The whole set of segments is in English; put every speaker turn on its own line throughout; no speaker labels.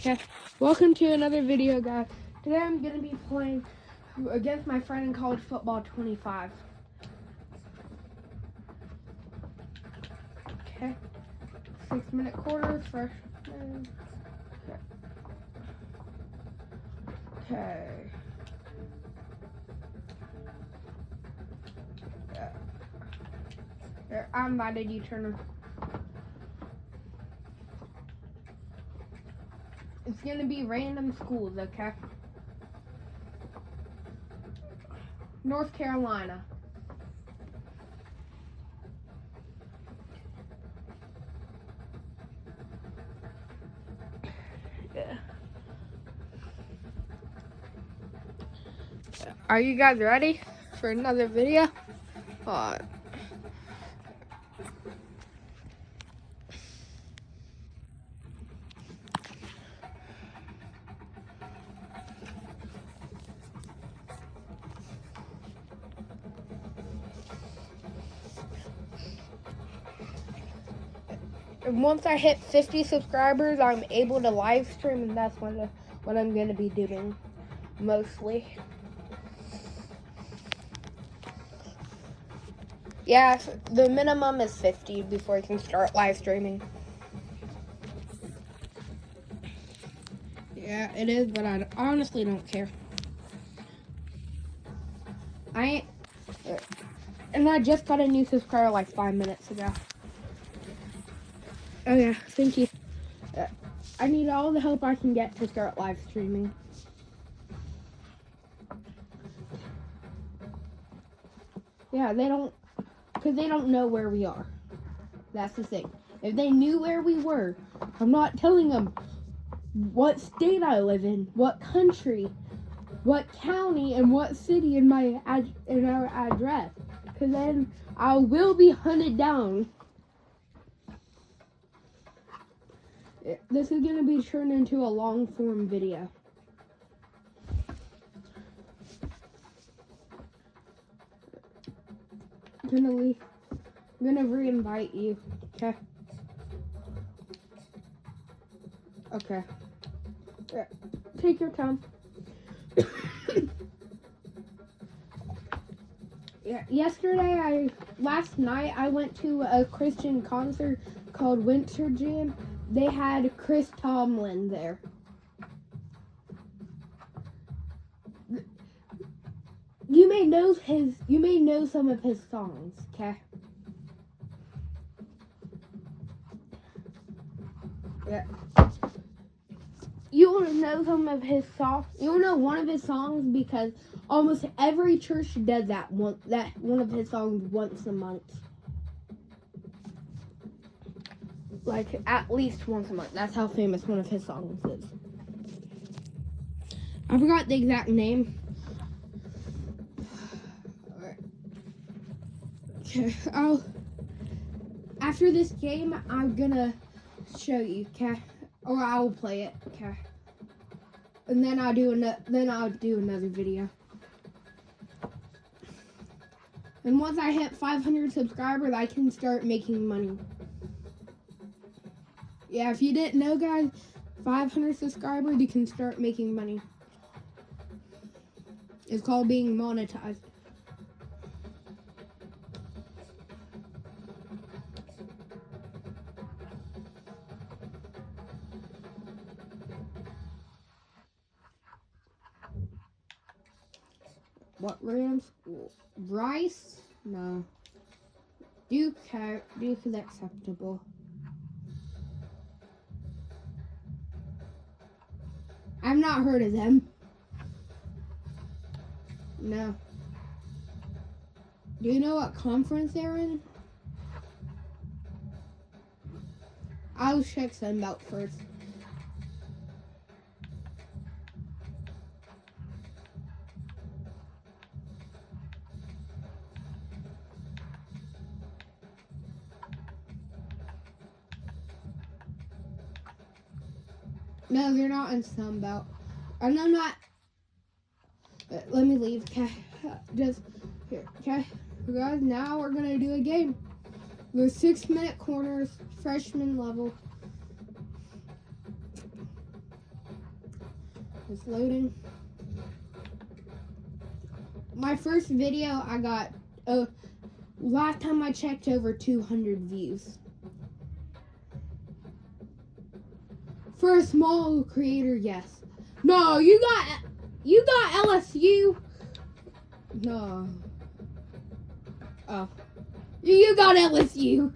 Okay, welcome to another video, guys. Today I'm going to be playing against my friend in college football 25. Okay, 6-minute quarters, freshman. Okay. There, I invited you, Turner. It's gonna be random schools, okay? North Carolina. Yeah. Are you guys ready for another video? And once I hit 50 subscribers, I'm able to live stream, and that's what I'm going to be doing mostly. Yeah, the minimum is 50 before I can start live streaming. Yeah, it is, but I honestly don't care. And I just got a new subscriber like 5 minutes ago. Oh yeah, thank you. I need all the help I can get to start live streaming. Yeah, because they don't know where we are. That's the thing. If they knew where we were, I'm not telling them what state I live in, what country, what county, and what city in our address. Because then I will be hunted down. This is going to be turned into a long form video. I'm gonna re-invite you. Okay. Okay. Yeah. Take your time. Yeah. Last night I went to a Christian concert called Winter Jam. They had Chris Tomlin there. You may know some of his songs, okay? Yeah. You want to know some of his songs? You want to know one of his songs because almost every church does that one of his songs once a month. Like at least once a month. That's how famous one of his songs is. I forgot the exact name. Okay, after this game, I'm gonna show you, okay? Or I will play it, okay? And then I'll do another video. And once I hit 500 subscribers, I can start making money. Yeah, if you didn't know, guys, 500 subscribers, you can start making money. It's called being monetized. What random school? Rice? No. Duke is acceptable. I've not heard of them. No. Do you know what conference they're in? I'll check them out first. No, they're not in Sunbelt. And I'm not. Let me leave, okay? Just here, okay? Guys, now we're gonna do a game. With 6-minute corners, freshman level. It's loading. My first video, I got, last time I checked, over 200 views. For a small creator, yes. No, you got LSU. No. Oh. You got LSU.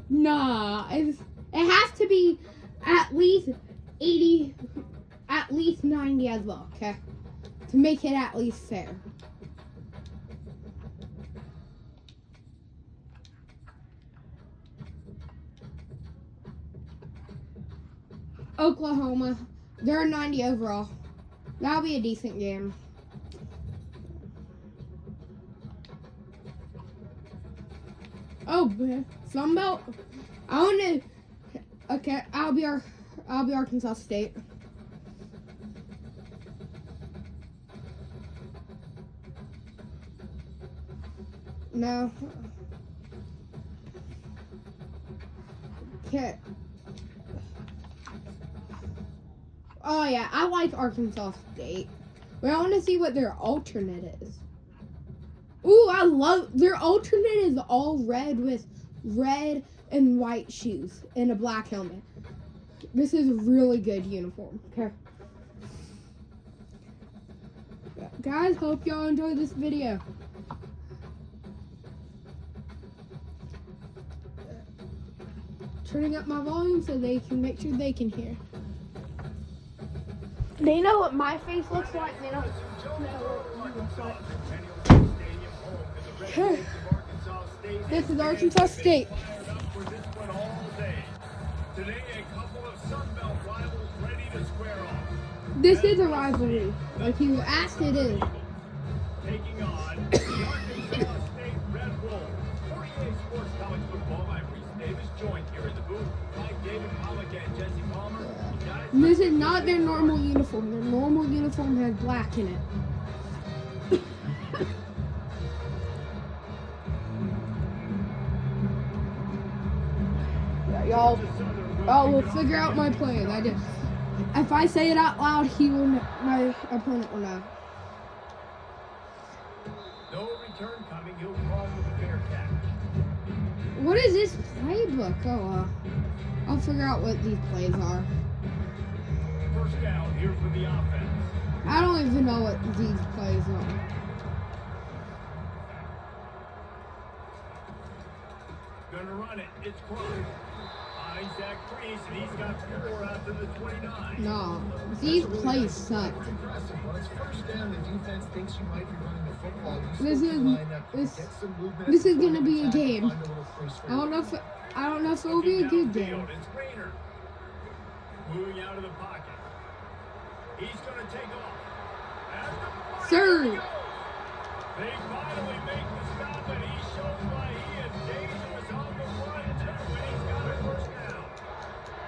Nah, it has to be at least 80, at least 90 as well, okay? To make it at least fair. Oklahoma, they're 90 overall. That'll be a decent game. Oh, Sun Belt. I want to. Okay, I'll be Arkansas State. No. Okay. Oh yeah, I like Arkansas State. But I want to see what their alternate is. Ooh, I love their alternate is all red with red and white shoes and a black helmet. This is a really good uniform. Okay. Guys, hope y'all enjoyed this video. Turning up my volume so they can make sure they can hear. They know what my face looks like. They don't know what you look like. This is Arkansas State. This is a rivalry. Like you asked, it is.
Taking on the Arkansas State Red Wolves. 48 Sports College Football by Reese Davis, joined here in the booth by David Pollock and Jesse Palmer.
This is not their normal uniform. Their normal uniform has black in it. Y'all will figure out my plan. If I say it out loud, my opponent will know.
No return coming. He'll call with a fair catch.
What is this playbook? Oh, I'll figure out what these plays are.
First down here for the offense.
I don't even know what these plays are.
Gonna run it. It's close. Isaac Priest, and he's got 4 out to the 29.
No, these plays suck.
When it's first down, the defense thinks you might be running the football.
This is gonna be a game. I don't know if it will be a good game.
It's Rainer. Moving out of the pocket. He's gonna take off.
Sir.
They finally make the stop, and he shows why he is dangerous on the run too, and he's got a first down.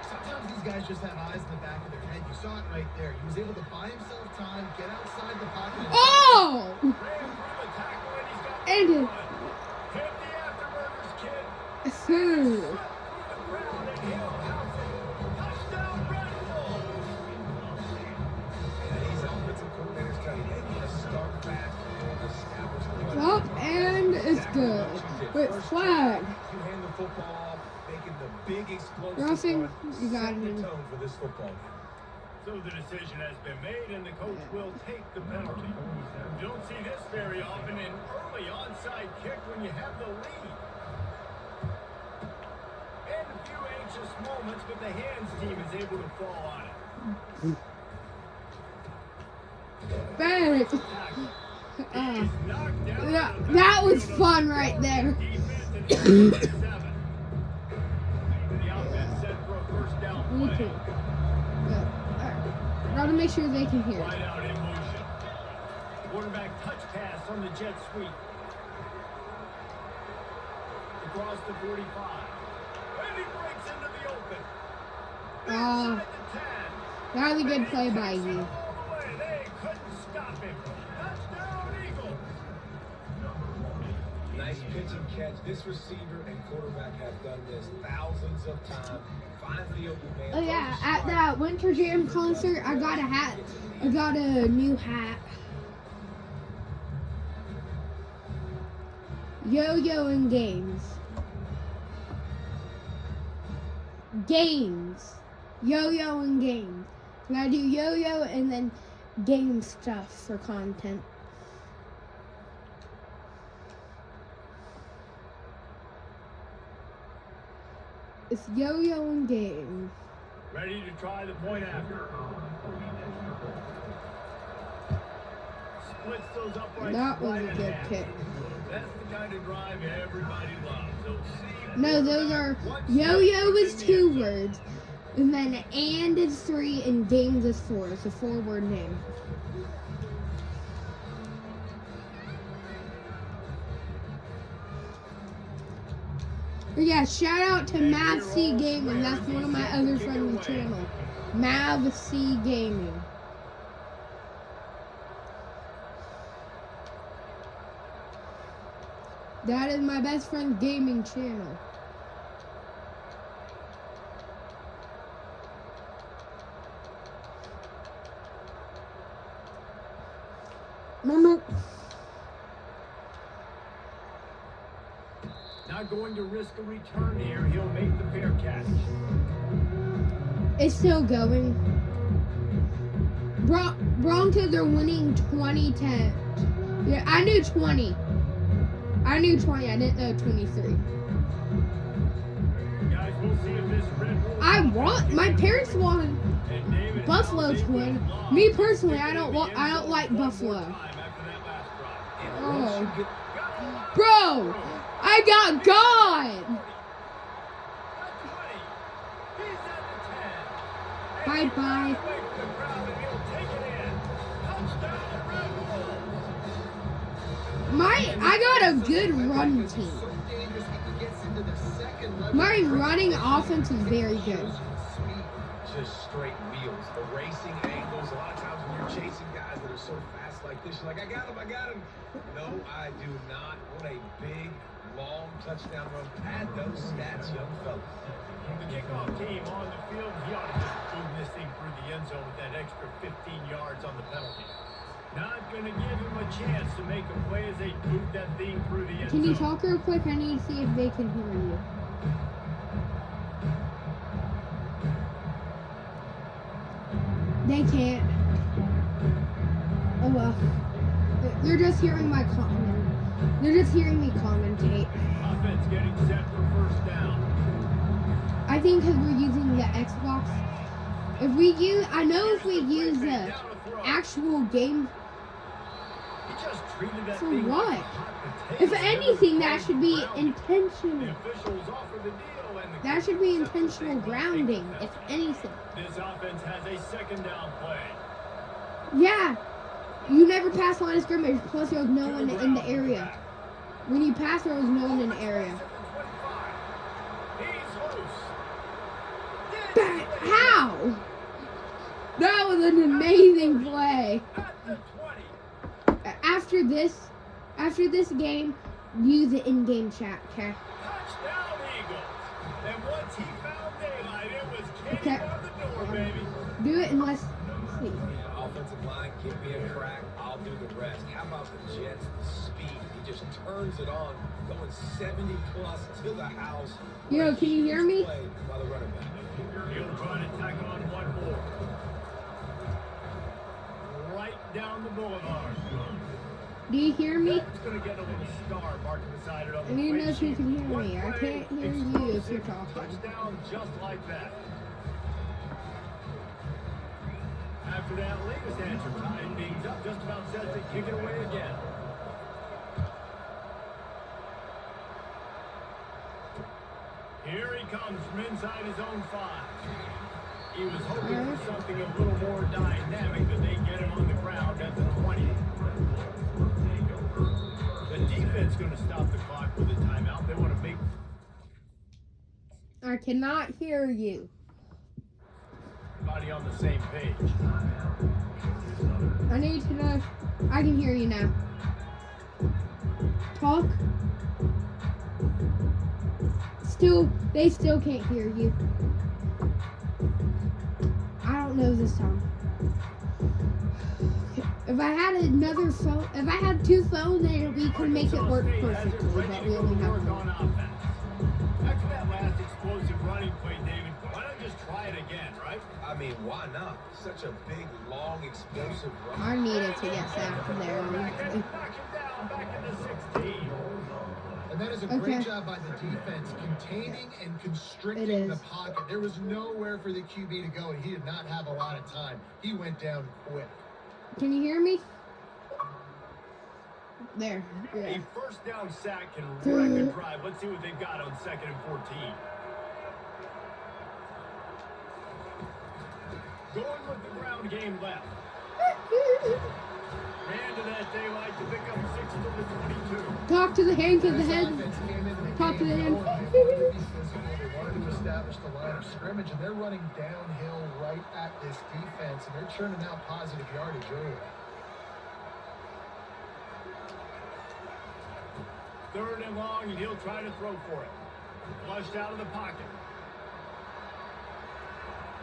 Sometimes these guys just have eyes in the back of their head. You saw it right there. He was able to buy himself time, get outside the pocket.
Oh!
Ran through the tackle, and he's got
And
the run. Hit the afterburners, kid.
sir. Up and it's good. Wait, flag.
You hand the football off, making the big explosive
Roughing,
run,
you got
setting
it.
the tone for this football.
So the decision has been made, and the coach will take the penalty. You don't see this very often, an early onside kick when you have the lead. And a few anxious moments, but the hands team is able to fall on it.
Bang.
He's knocked down.
That was fun right there.
Defense at the 7. The offense set for a first down
Me
play.
too. Gotta make sure they can hear.
Right out in motion. Quarterback touch pass on the jet sweep. Across the 45. And he breaks into the open. Inside the 10.
That was a good play by you.
All the way. They couldn't stop him. Touchdown, Eagles.
Nice
Nice pitch and catch. This receiver and quarterback have done this thousands of times. Find the open man.
Oh yeah, at that Winter Jam concert, I got a hat. I got a new hat. Yo-yo and games. Games. Yo-yo and games. So I do yo-yo and then game stuff for content. It's yo-yo and game.
Ready to try the point after. Splits those uprights.
That was
right
a
in
good
half.
kick.
That's the kind of drive everybody loves. So see
No, those are yo-yo is 2 words, and then and is 3, and games is 4. It's a 4-word name. But yeah, shout out to Mav C Gaming. That's one of my other friends' channel. Mav C Gaming. That is my best friend's gaming channel. Remember?
Not going to risk a return here. He'll make the fair catch.
It's still going. Broncos are winning 20-10. Yeah, I knew 20. I knew 20. I didn't know 23.
Guys, we'll see if this Red Bull
My parents want
and David
Buffalo to win. Me personally, I don't like Buffalo.
time after that last drive.
Oh, bro, I got God. Bye bye. I got a good run team. My running offense is very good.
Just straight wheels, erasing angles. A lot of times when you're chasing guys that are so fast like this, you're like, I got him. No, I do not. What a big, long touchdown run. Pad those stats, young fellas.
The kickoff team on the field, he ought to just boom this thing through the end zone with that extra 15 yards on the penalty. Not going to give him a chance to make a play as they boot that thing through the end zone.
Can you talk real quick? I need to see if they can hear you. They can't. Oh well. They're just hearing my comment. They're just hearing me commentate.
Offense getting set for first down.
I think because we're using the Xbox. If we use the actual game,
He just treated that
for
thing
what?
like a hot potato.
If anything, that should be
The
intentional.
officials offer the deal and the
That should be intentional grounding, if anything.
This offense has a second down play.
Yeah, you never pass line of scrimmage. Plus, there was no one in the area. When you pass, there was no one in the area.
He's loose.
How? That was an amazing play.
At the 20.
After this game, use the in-game chat, okay?
Touchdown Eagles. And once he found daylight, it was Kenny
Okay.
on the door, baby.
Do it unless. See.
Offensive line, give me a crack. I'll do the rest. How about the Jets? The speed. He just turns it on, going 70 plus to the house.
Yo, can you hear me?
Play by the running back.
He'll try to tack on one more. Right down the boulevard.
Do you hear me?
That's going to get a little star marked beside it on
I
the
need to know
play
if you
sheet.
can hear
One
me. I
play,
can't hear you if you're
explosive
talking.
Touchdown just like that. After that latest answer, tying things up, just about set to kick it away again. Here he comes from inside his own 5. He was hoping for something a little more dynamic, but they get him on the ground at the 20. The defense going to stop the clock with a timeout. They want to make
I cannot hear you.
everybody on the same page.
I need to know. I can hear you now. Talk. They still can't hear you. I don't know this time. If I had another phone, if I had two phones, then we could make it work perfectly, but we only have one.
After that last explosive running play, David, why not just try it again, right?
I mean, why not? Such a big, long, explosive run.
I needed to get sacked there.
Knock him down, back in the 16.
And that is a great job by the defense, containing and constricting the pocket. There was nowhere for the QB to go, and he did not have a lot of time. He went down quick.
Can you hear me? There. Yeah.
A first down sack can wreck a drive. Let's see what they've got on 2nd and 14. Going with the ground game left. Ran to that daylight to pick up 6 from the 22.
Talk to the hand, because the
This
head.
offense came into the
Talk to
game
the hand.
knowing they wanted to be physical, they wanted to establish the line of scrimmage, and they're running downhill right at this defense, and they're churning out positive yardage early.
3rd and long, and he'll try to throw for it. Flushed out of the pocket.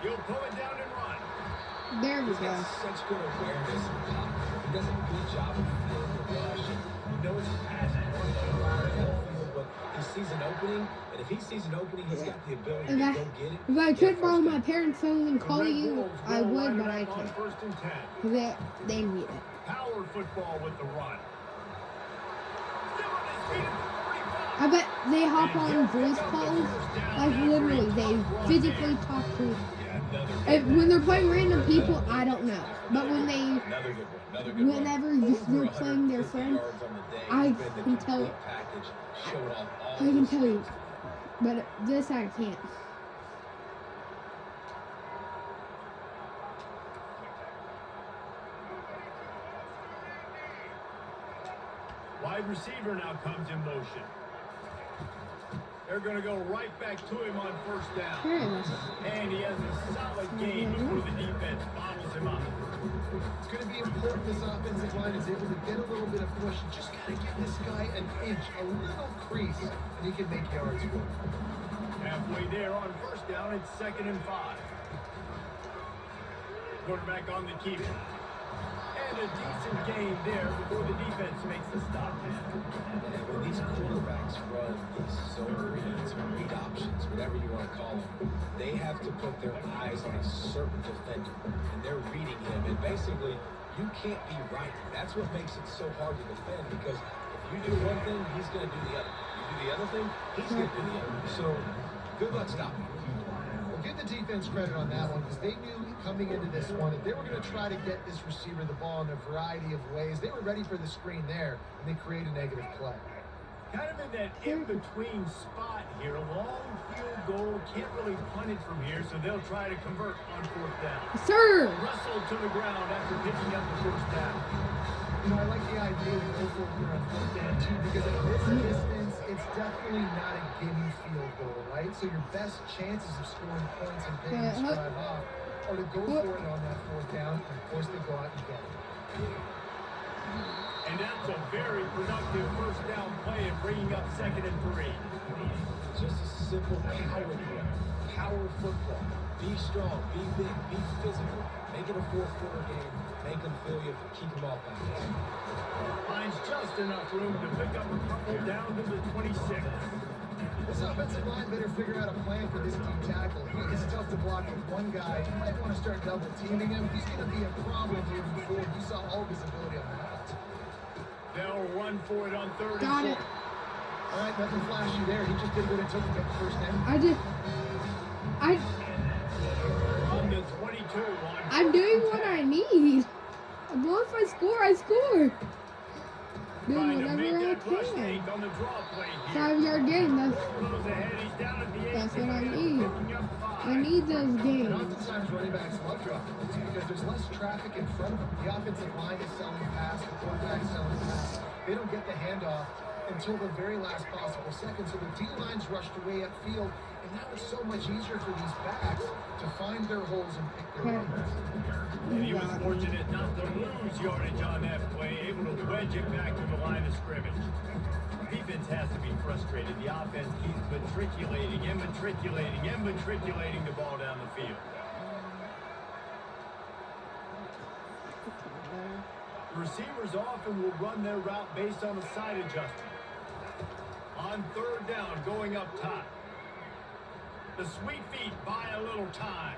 He'll pull it down and run.
There we
He's
go.
got such good awareness and pocket. He does a good job of feeling the rush. You know it's passion, but he sees an opening, and if he sees an opening, he's got the ability to go get it.
If I could borrow my parents' phone and
The
call
Red
you,
Bulls
I
will
would,
line
but
it
I
up on
can't.
1st and 10.
They need it.
Power football with the run. Still on his feet at the 45.
I bet they hop on voice calls. Like literally, they physically talk to.
Yeah, another good
When they're playing random people, I don't know. But when they,
Another good one. Another good
whenever
one.
they're
Over
playing their
150
friend,
yards on the day.
I
He's been the
can tell-
complete package, showing off all
I can
his
tell you.
skills.
But this I can't.
Wide receiver now comes in motion. They're going to go right back to him on 1st down.
Here it is.
And he has a solid gain before the defense bottles him up.
It's going to be important this offensive line is able to get a little bit of push and just kind of give this guy an inch, a little crease, and he can make yards for him.
Halfway there on 1st down, it's 2nd and 5. Quarterback on the keeper. And a decent gain there before the defense makes the stop.
And when these quarterbacks run these zone reads or read options, whatever you want to call them, they have to put their eyes on a certain defender. And they're reading him. And basically, you can't be right. That's what makes it so hard to defend, because if you do one thing, he's going to do the other. You do the other thing, he's going to do the other. So, good luck stopping him.
Well, give the defense credit on that one, because they knew coming into this one that they were going to try to get this receiver the ball in a variety of ways. They were ready for the screen there, and they create a negative play.
Kind of in that in-between spot here. A long field goal. Can't really punt it from here, so they'll try to convert on 4th down.
Sir!
Wrestled to the ground after picking up the 1st down.
You know, I like the idea of go for it here on 4th down, too, because at this distance, it's definitely not a gimme field goal, right? So your best chances of scoring points and getting this drive off are to go for it on that 4th down, and of course they go out and get it.
And that's a very productive 1st down play and bringing up 2nd and 3.
Just a simple power play. Power football. Be strong, be big, be physical. Make it a 4th-quarter game. Make them feel you, keep them off balance.
Finds just enough room to pick up a couple down to the 26.
This offensive line better figure out a plan for this deep tackle. He is tough to block with one guy. You might want to start double teaming him. He's going to be a problem moving forward. You saw all his ability on that.
They'll run for it on 3rd
Got
and
it.
4.
All right, nothing flashy there. He just did what it took to get the first down.
On the 22.
I'm doing what I need. As long as I score, I score. Doing
Trying to make
whatever I
that rush
can.
fake on the draw play here.
5-yard gain.
Goes ahead, he's down at the 8.
That's what I need.
Picking up 5.
I need those
And
gains.
oftentimes running backs love dropping it too, because there's less traffic in front of them. The offensive line is selling pass, the quarterback is selling pass. They don't get the handoff until the very last possible second. So the D-line's rushed away upfield, and now it's so much easier for these backs to find their holes and pick their
Okay.
numbers.
And he was Fortunate not to lose yardage on that play, able to wedge it back to the line of scrimmage. Defense has to be frustrated. The offense keeps matriculating and matriculating and matriculating the ball down the field. Receivers often will run their route based on a side adjustment. On third down, going up top. The sweet feet buy a little time.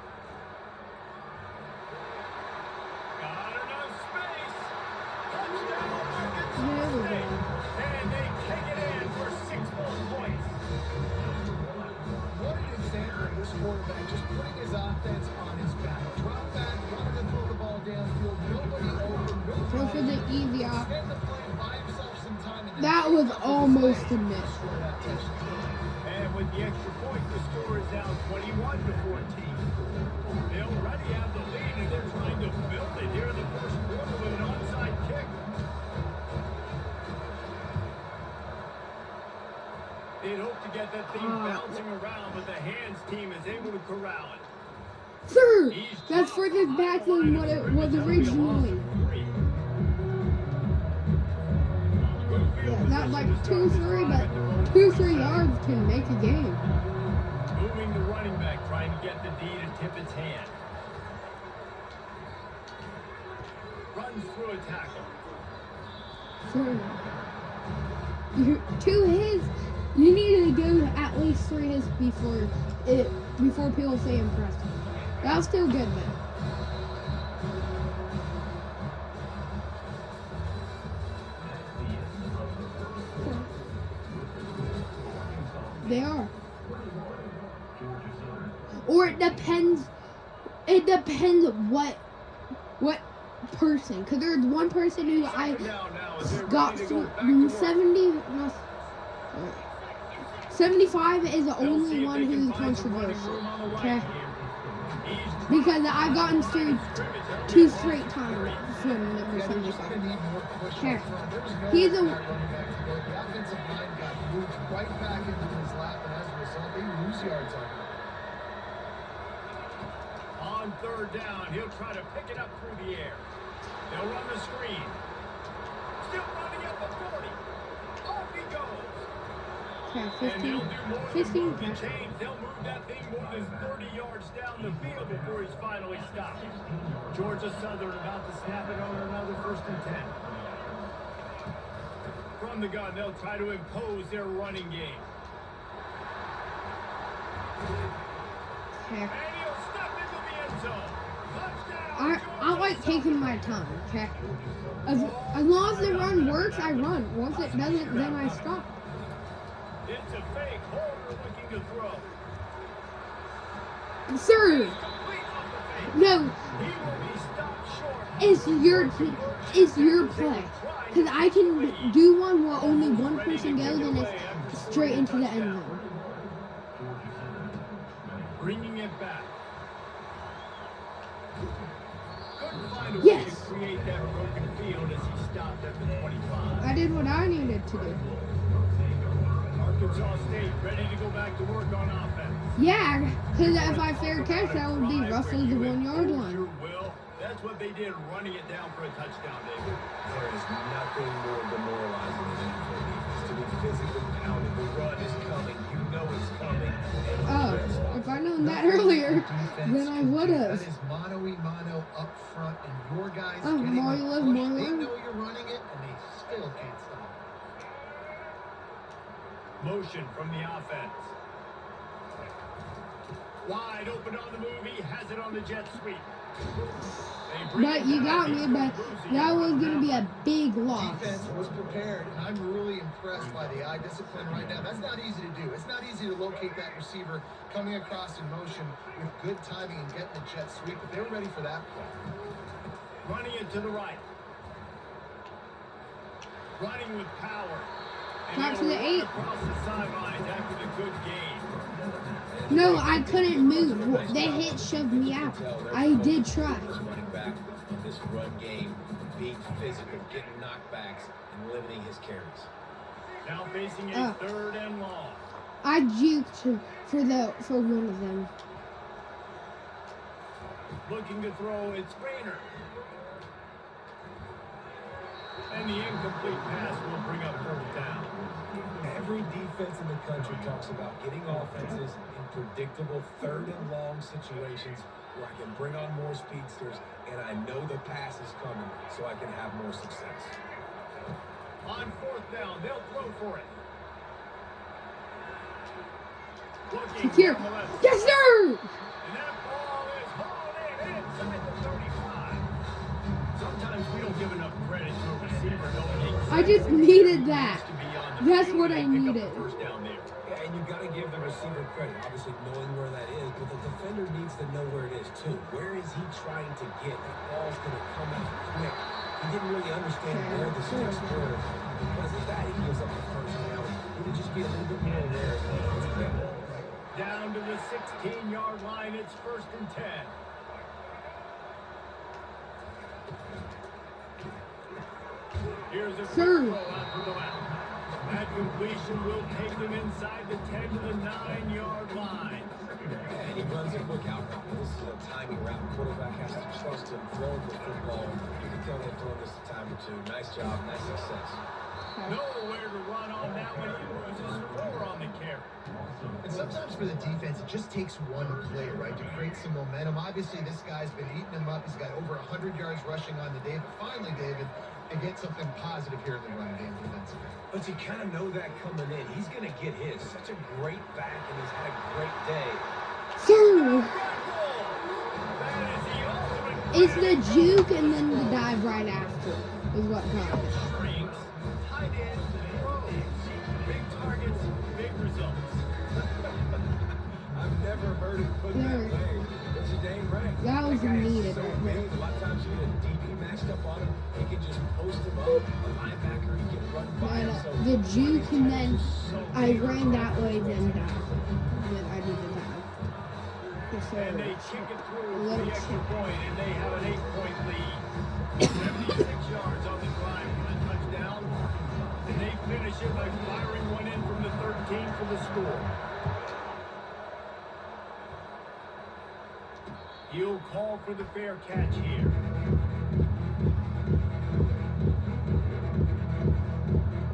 Got enough space. Touchdown, Arkansas State. And they kick it in for 6 more points.
What an example of this quarterback just putting his offense on his back. Drop back, wanted to throw the ball downfield. Nobody open, no
Go for the
time.
easy off.
Spend the play, buy himself some time, and then
That was almost a miss.
score that touchdown.
And with the extra point, the score is now 21-14. They already have the lead, and they're trying to build it here in the first quarter with an onside kick. They'd hoped to get that thing bouncing around, but the hands team is able to corral it.
Sir, that's further back than what it was originally. Yeah, not like 2-3, but 2-3 yards can make a game.
Moving the running back, trying to get the D to tip its hand. Runs through a tackle.
Sir, you need to go at least 3 hits before people say impressive. That was still good though. They are. Or it depends. It depends what person. Because there's one person who I got 75 is the only one who's controversial. Okay. Because I've gotten through 2 straight times from number
Yeah, they're just
75.
going to need more push
Okay.
up front. There was no
He's
way
a-
for that running back to go. The offensive line got moved right back into his lap, and as a result, they lose yards on him.
On third down, he'll try to pick it up through the air. They'll run the screen. Still running up the 40. Off he goes.
Okay,
And they'll
15.
do more than
15.
move the chains. They'll move that thing more than 30 yards down the field before he's finally stopped. Georgia Southern about to snap it on another 1st and 10. From the gun, they'll try to impose their running game.
Okay.
And he'll step into the end zone. Touchdown,
I like taking my time, okay? As long as the run works, I run. Once it doesn't, then I stop.
It's a fake. Holder looking to throw.
Sir,
Complete off the fake.
no,
He will be stopped short.
it's your play. Because I can do one where only one person goes and it's straight into the end zone.
Bringing it back. Couldn't find a way
Yes.
to create that broken field as he stopped at the 25.
I did what I needed to do.
Arkansas State ready to go back to work on offense.
Yeah, because if I fair catch, that would be roughly the 1 yard line.
Sure will. That's what they did, running it down for a touchdown, David.
There is nothing more demoralizing than NFL defense. To be physically pounded, the run is coming. You know it's coming. And
Oh,
just
if I'd known that
Nothing
earlier,
defense
then I
can
would
do.
have.
That is mano-a-mano up front, and your guys
Oh,
getting
more
the
love,
push.
more
They
love.
know you're running it, and they still can't stop it.
Motion from the offense. Wide open on the move. He has it on the jet sweep. They bring
But
it
you
down.
got
He's
me,
gonna
but
lose it.
that was going to be a big loss.
Defense was prepared, and I'm really impressed by the eye discipline right now. That's not easy to do. It's not easy to locate that receiver coming across in motion with good timing and getting the jet sweep, but they were ready for that play.
Running it to the right. Running with power. And
Back to
he'll
the
run
8.
across the sidelines after the good gain.
No, I couldn't move. They hit shoved me out. I did try.
This running back in this run game, being physical, getting knockbacks, and limiting his carries.
Now facing a
Oh.
3rd and long.
I juked for one of them.
Looking to throw, it's Rayner. And the incomplete pass will bring up fourth down.
Every defense in the country talks about getting offenses in predictable third and long situations where I can bring on more speedsters and I know the pass is coming so I can have more success.
On fourth down, they'll throw for it. Looking
Secure.
down the left.
Yes, sir!
And that ball is hauled in inside the 35. Sometimes we don't give enough credit to a receiver knowing
I just
exactly
needed
where he
that.
needs to be on the
That's
field
what
and
I
pick up
needed.
the first down there.
Yeah, and you got to give the receiver credit, obviously knowing where that is, but the defender needs to know where it is too. Where is he trying to get? That ball's going to come out quick. He didn't really understand where the sticks were. Because of that, he gives up the first down. He would just be a little bit more aware of what's available.
Down to the 16-yard line, it's 1st and 10. Here's a quick
Sir.
throw out for the left. That completion will take them inside the 10 to the 9-yard line.
And he runs a quick out route. This is a timing route. Quarterback has to trust him throwing the football. You can tell they've thrown this a time or two. Nice job, nice success.
Nowhere to run on that one. He loses 4 on the carry.
And sometimes for the defense, it just takes one play, right, to create some momentum. Obviously, this guy's been eating him up. He's got over 100 yards rushing on the day. But finally, David, they get something positive here in the run game defensively.
But you kind of know that coming in. He's going to get his. Such a great back, and he's had a great day.
Sir!
That is the ultimate
It's the juke and then the dive right after is what counts.
strings, tight end, throws, big targets, big results.
I've never heard it put that
Sure.
way. But you're dang right.
That was
guy is
needed
so
right there.
big. A lot of times you get a DB matched up on him. He can just post him up. A linebacker, he can run by him. So
The juke and then I ran that way then dive. Then I did the dive. Yes,
And they
sir.
kick it through for the extra point, and they have an 8-point lead. 76 yards on the drive for the touchdown. And they finish it by firing one in from the 13 for the score. He'll call for the fair catch here.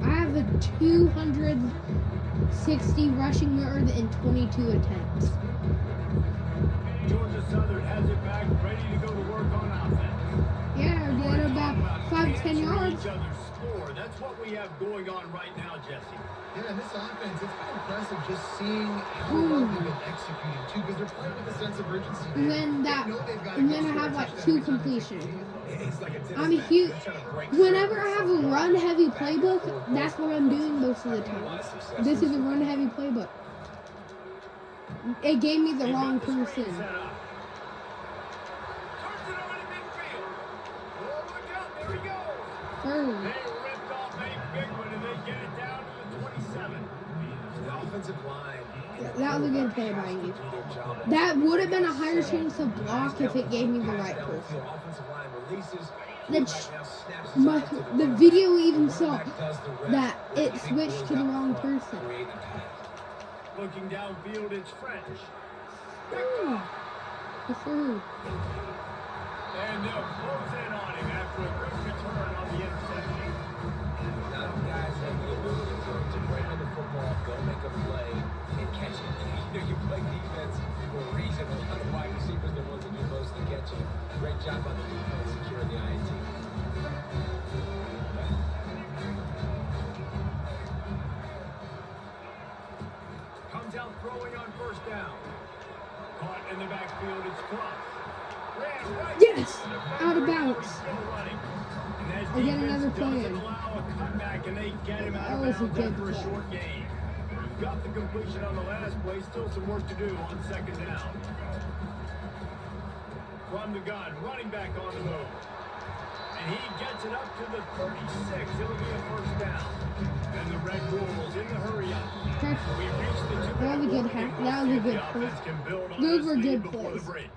I have a 260 rushing yard and 22 attempts.
Georgia Southern has it back, ready to go to work on offense.
Yeah, I get about 5-10 yards.
Each other's score. That's what we have going on right now, Jesse.
Yeah, and this offense, it's been impressive just seeing how well they've been executing, too, because they're playing with a sense of urgency.
And then
They
that,
know they've got to
and
go
then I
score a
have like
touchdown
2
every time they
completions.
take a knee.
it's like a tennis
I'm a
match.
huge.
They're trying to break
Whenever I
serve.
have a run heavy playbook, that's what I'm doing most of the time. This is a run heavy playbook. It gave me the
They've
wrong
got the screen
person.
set up. Turns it over to midfield. Oh, look out, there he goes.
Oh,
They ripped off a big one, and they get it down to the 27.
The offensive line.
that was a good play by you.
Do their job.
That would have been a higher chance of block if it gave me the right person.
Offensive line releases.
The,
Quarterback now snaps his
my,
eyes to the
the
running
video
back.
even
The
saw
running back does the rest.
that
The
it
big
switched
boys
to the
out
wrong
front
person.
create a pass.
Looking downfield, it's French.
Oh, yes, sir.
And they'll close in on him after a good return on the interception.
Not all guys have the ability to bring on the football, go make a play, and catch it. You play defense for a reason. A lot of wide receivers are the ones that do most of the catching. Great job by the defense securing the INT.
Comes out throwing on first down. Caught in the backfield, it's Cross. Ran right
Yes!
into the
Out of
defender,
bounds.
he's still running. And that
I get
defense
another play
doesn't
in.
allow a cutback, and they get him out
That
of
was a
bounds
good
after a
play.
short gain. Got the completion on the last play, still some work to do on second down. From the gun, running back on the move. And he gets it up to the 36. It'll be a first down. And the Red Wolves in the hurry up. We reached the 2-minute
That was a good
warning.
hack.
We'll
That was
see
a
if
good
the offense
play.
can build on
Those
this
were
lead
good
before the
plays.
break.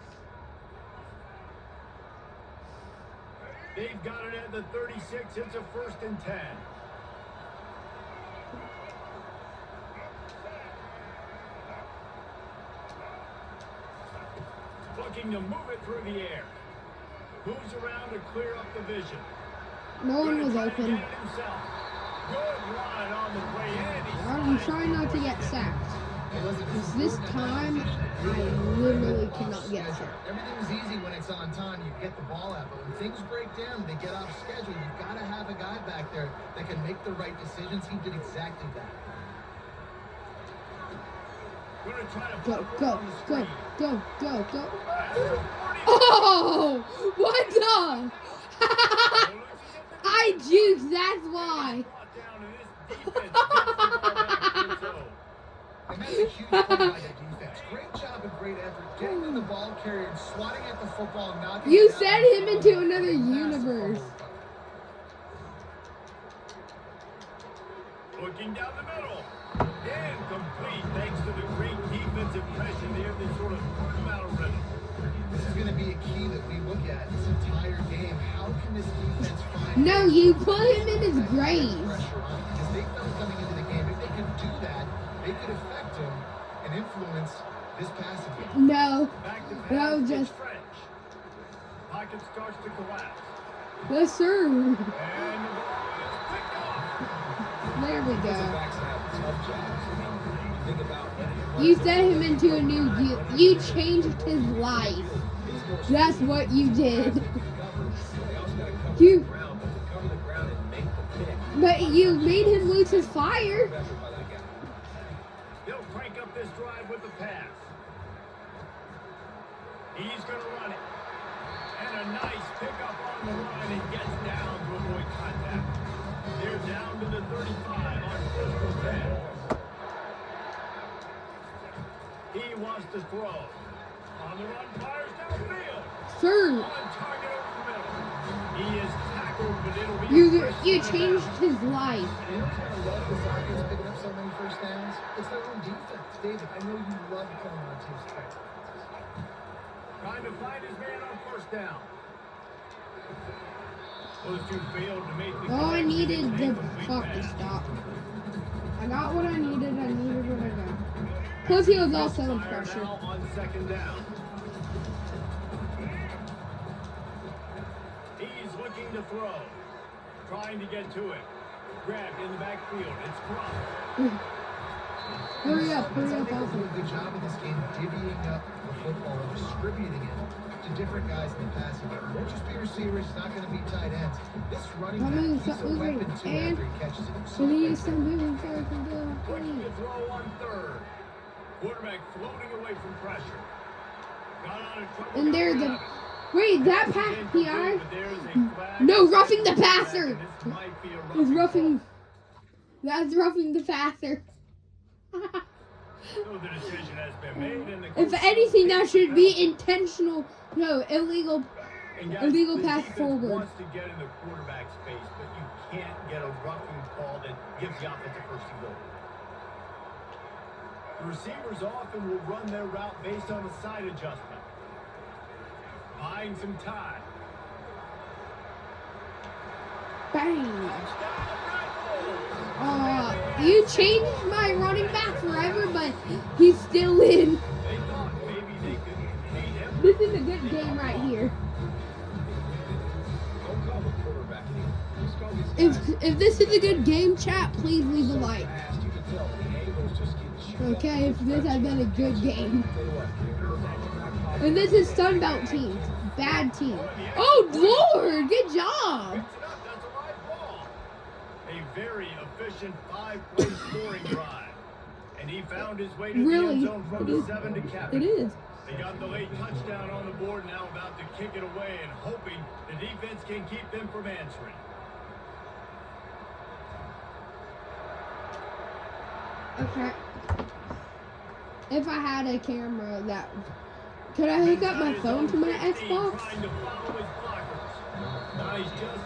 They've got it at the 36. It's a 1st and 10. Looking looking to move it through the air. Moves around to clear up the vision.
No one was
Gonna try to
open.
get it himself. Good run on the way in. He
I'm
slides
trying not to get sacked. Because this time, I literally cannot get sacked.
Everything's easy when it's on time. You get the ball out, but when things break down, they get off schedule. You've got to have a guy back there that can make the right decisions. He did exactly that.
Gonna try to
Go,
put
go,
on the
go,
screen.
go, go, go.
After 40
Oh! What the? I juked, that's why.
brought down, and this defense gets the ball back to its own.
And that's a huge play by the defense. Great job and great effort getting to the ball carrier and swatting at the football, knocking
You
it out.
sent him into another universe.
Looking down the middle. Incomplete thanks to the great defensive pressure there that sort of put him out of rhythm.
This is going to be a key that we look at this entire game. How can this defense find
No, you put him in his grave.
pressure on him? Because they felt coming into the game, if they could do that, they could affect him and influence this passing game.
No.
Back to
That
pass,
was
it's
just-
French. Pocket starts to collapse.
Yes, sir.
And the ball is picked off.
There we go.
Backs have tough jobs. I mean, you think about
You sent him into a new. You changed his life. That's what you did.
they also got to cover
You-
the ground, but to cover the ground and make the pick.
But you made him lose his fire.
Effort by that guy.
They'll crank up this drive with the pass. He's going to run it. And a nice pickup on the run and gets down to avoid contact. They're down to the 35 on first and 10. He wants to throw. On the run, fires downfield.
Sir,
On target over the middle. He is tackled, but it'll be a
you
first
you
down.
changed his life.
And you know what's going to love this offense picking up so many first downs? It's their own defense. David, I know you love playing on teams' strength.
Trying to find his man on first down. Those two failed to make the
All I
connection.
needed
It's an
the
incomplete
fuck to
pass.
stop. I got what I needed. I needed what I got. Plus, he was also in
Fire
pressure.
now on second down. He's looking to throw. Trying to get to it. Grabbed in the backfield. It's dropped.
Hurry up,
I
hurry
think
up,
they'll do
Alfred.
a good job in this game divvying up the football and distributing it to different guys in the passing game. It won't just be receivers, it's not going to be tight ends. This running
I'm
back,
moving,
he's a
stop moving,
weapon too
and
after he catches it.
So he needs some moving forward from
Looking
the
to throw on third. Quarterback floating away from pressure. Got out of trouble.
And there's
got
the.
it.
Wait, that
This is
pass
incomplete,
PI
but there's a flag.
No, roughing the passer.
And this might be a
is roughing.
call.
That's roughing the passer.
So the decision has been made, and the
If
coach
anything, that
takes
should
the
be
penalty.
intentional. No, illegal.
And guys,
illegal
the
pass
defense
forward.
wants to get in the quarterback's face, but you can't get a roughing call that gives the offense a first and goal. The receivers often will run their route based on a side adjustment. Buying some time.
Bang. You changed my running back forever, but he's still in.
They thought maybe they could beat him.
This is a good game right here.
Don't call the quarterback anymore. Just call these guys
If this is a good game, chat, please leave a like.
fast. You can tell the angles just get chewed up.
Okay, if this has been a good game.
Tell you what,
And this is Sunbelt teams. Bad team. Oh, Lord! Good job!
Picks it up. That's a live ball. A very efficient 5-play scoring drive. And he found his way to the
Really?
end zone from the 7 to cap
It is.
They got the late touchdown on the board, now about to kick it away and hoping the defense can keep them from answering.
Okay. If I had a camera that... Could I hook up my phone to my Xbox?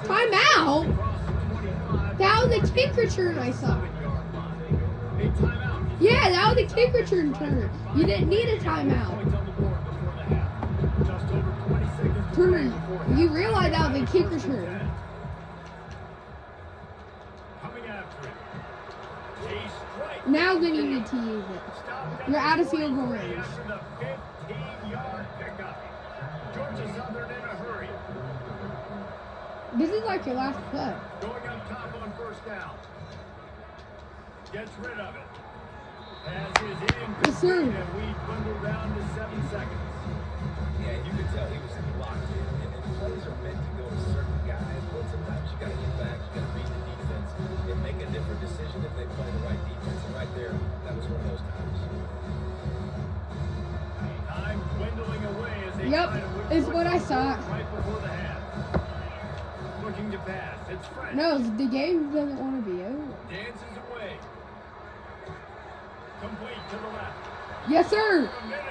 Time out? That was a kick return I saw. Yeah, that was a kick return turn. You didn't need a timeout. Turner, you realize that was a kick return. Now then you need to use it. You're out of field goal range. This is like your last play.
Going up top on first down. Gets rid of it. Pass is
Yes, sir.
incomplete, and we dwindle down to 7 seconds.
Yeah, you could tell he was locked in. And plays are meant to go to certain guys, but sometimes you got to get back, you got to read the defense, and make a different decision if they play the right defense. And right there, that was one of those times.
Time dwindling away as they
Yep,
try to whip
it's
points
what I
on the
thought.
board right before the half. Looking to pass. It's French.
No, the game doesn't want to be over.
Dances away. Complete to the left.
Yes, sir.
For a minute,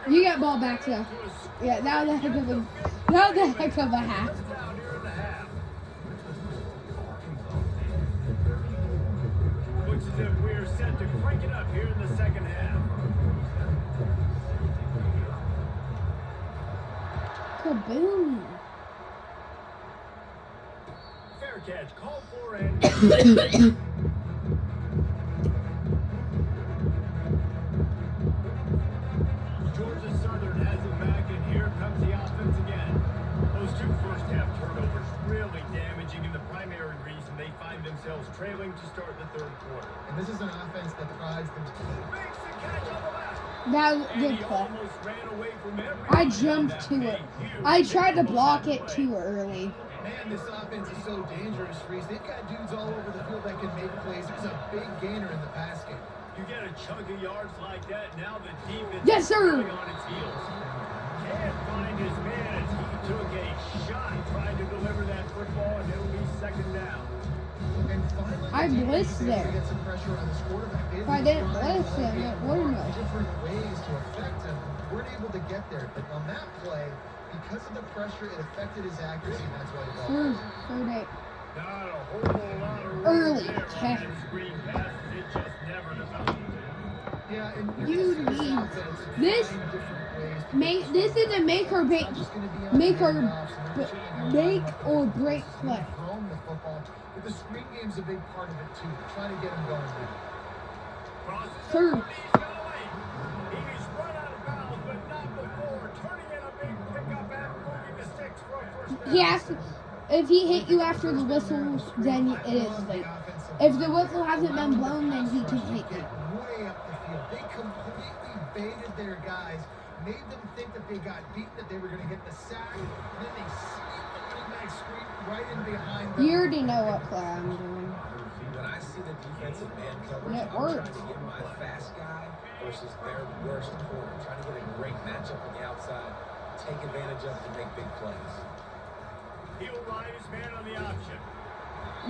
they were
You get ball back, though. Yeah, that was a heck of a half.
First down here in the half. Looks as if we are set to crank it up here in the second half.
Kaboom.
Fair catch, called for and Georgia Southern has it back, and here comes the offense again. Those two first-half turnovers really damaging, and the primary reason they find themselves trailing to start the third quarter.
And this is an offense that prides themselves.
Makes the catch on the left.
That was a
And
good
he
play.
almost ran away from everyone
I
on
jumped
that
to
big,
it.
huge
I tried to
pickup on
block
that
it
play.
too early.
Man, this offense is so dangerous, Reese. They've got dudes all over the field that can make plays. There's a big gainer in the pass game.
You get a chunk of yards like that, now the defense
Yes,
is
sir.
going on its heels. Can't find his man as he took a shot trying to deliver that football, and it'll be second down.
And finally,
I
the defense
blitzed
is able to
there.
get some pressure on this quarterback. They
If I
had
didn't
tried
blitz
all
him,
game
it wouldn't
long,
have.
different ways to affect him. Weren't able to get there, but on that play, because of the pressure, it affected his accuracy, and that's why he got
Third,
it.
third eight.
Not a whole lot of room
Early
there on
catch.
that screen pass. It just never developed.
Yeah, and
You
this
need
offense
this.
find different ways to
Make
get
this is a make or
It's
break,
not just gonna be on
make or
handoffs, and
b-
they're certainly gonna
make
line up
or
and
break play.
throw him the football, but the screen game's a big part of it too. Trying to get him going there.
Crosses
Third.
it, he's got away. He's run out of bounds, but not before turning in a big pickup and moving the sticks for a first down.
He has to. If he hit you after the whistle, then it is late. If the whistle hasn't been blown, then he can hit you.
Way up the field. They completely baited their guys, made them think that they got beaten, that they were going to get the sack, and then they sneaked the running back screen right in behind them.
You already know what play I'm doing.
When I see the defensive man coverage,
It
I'm
works.
trying to get my fast guy versus their worst corner. Trying to get a great matchup on the outside, take advantage of it to make big plays.
He'll ride his man on the option.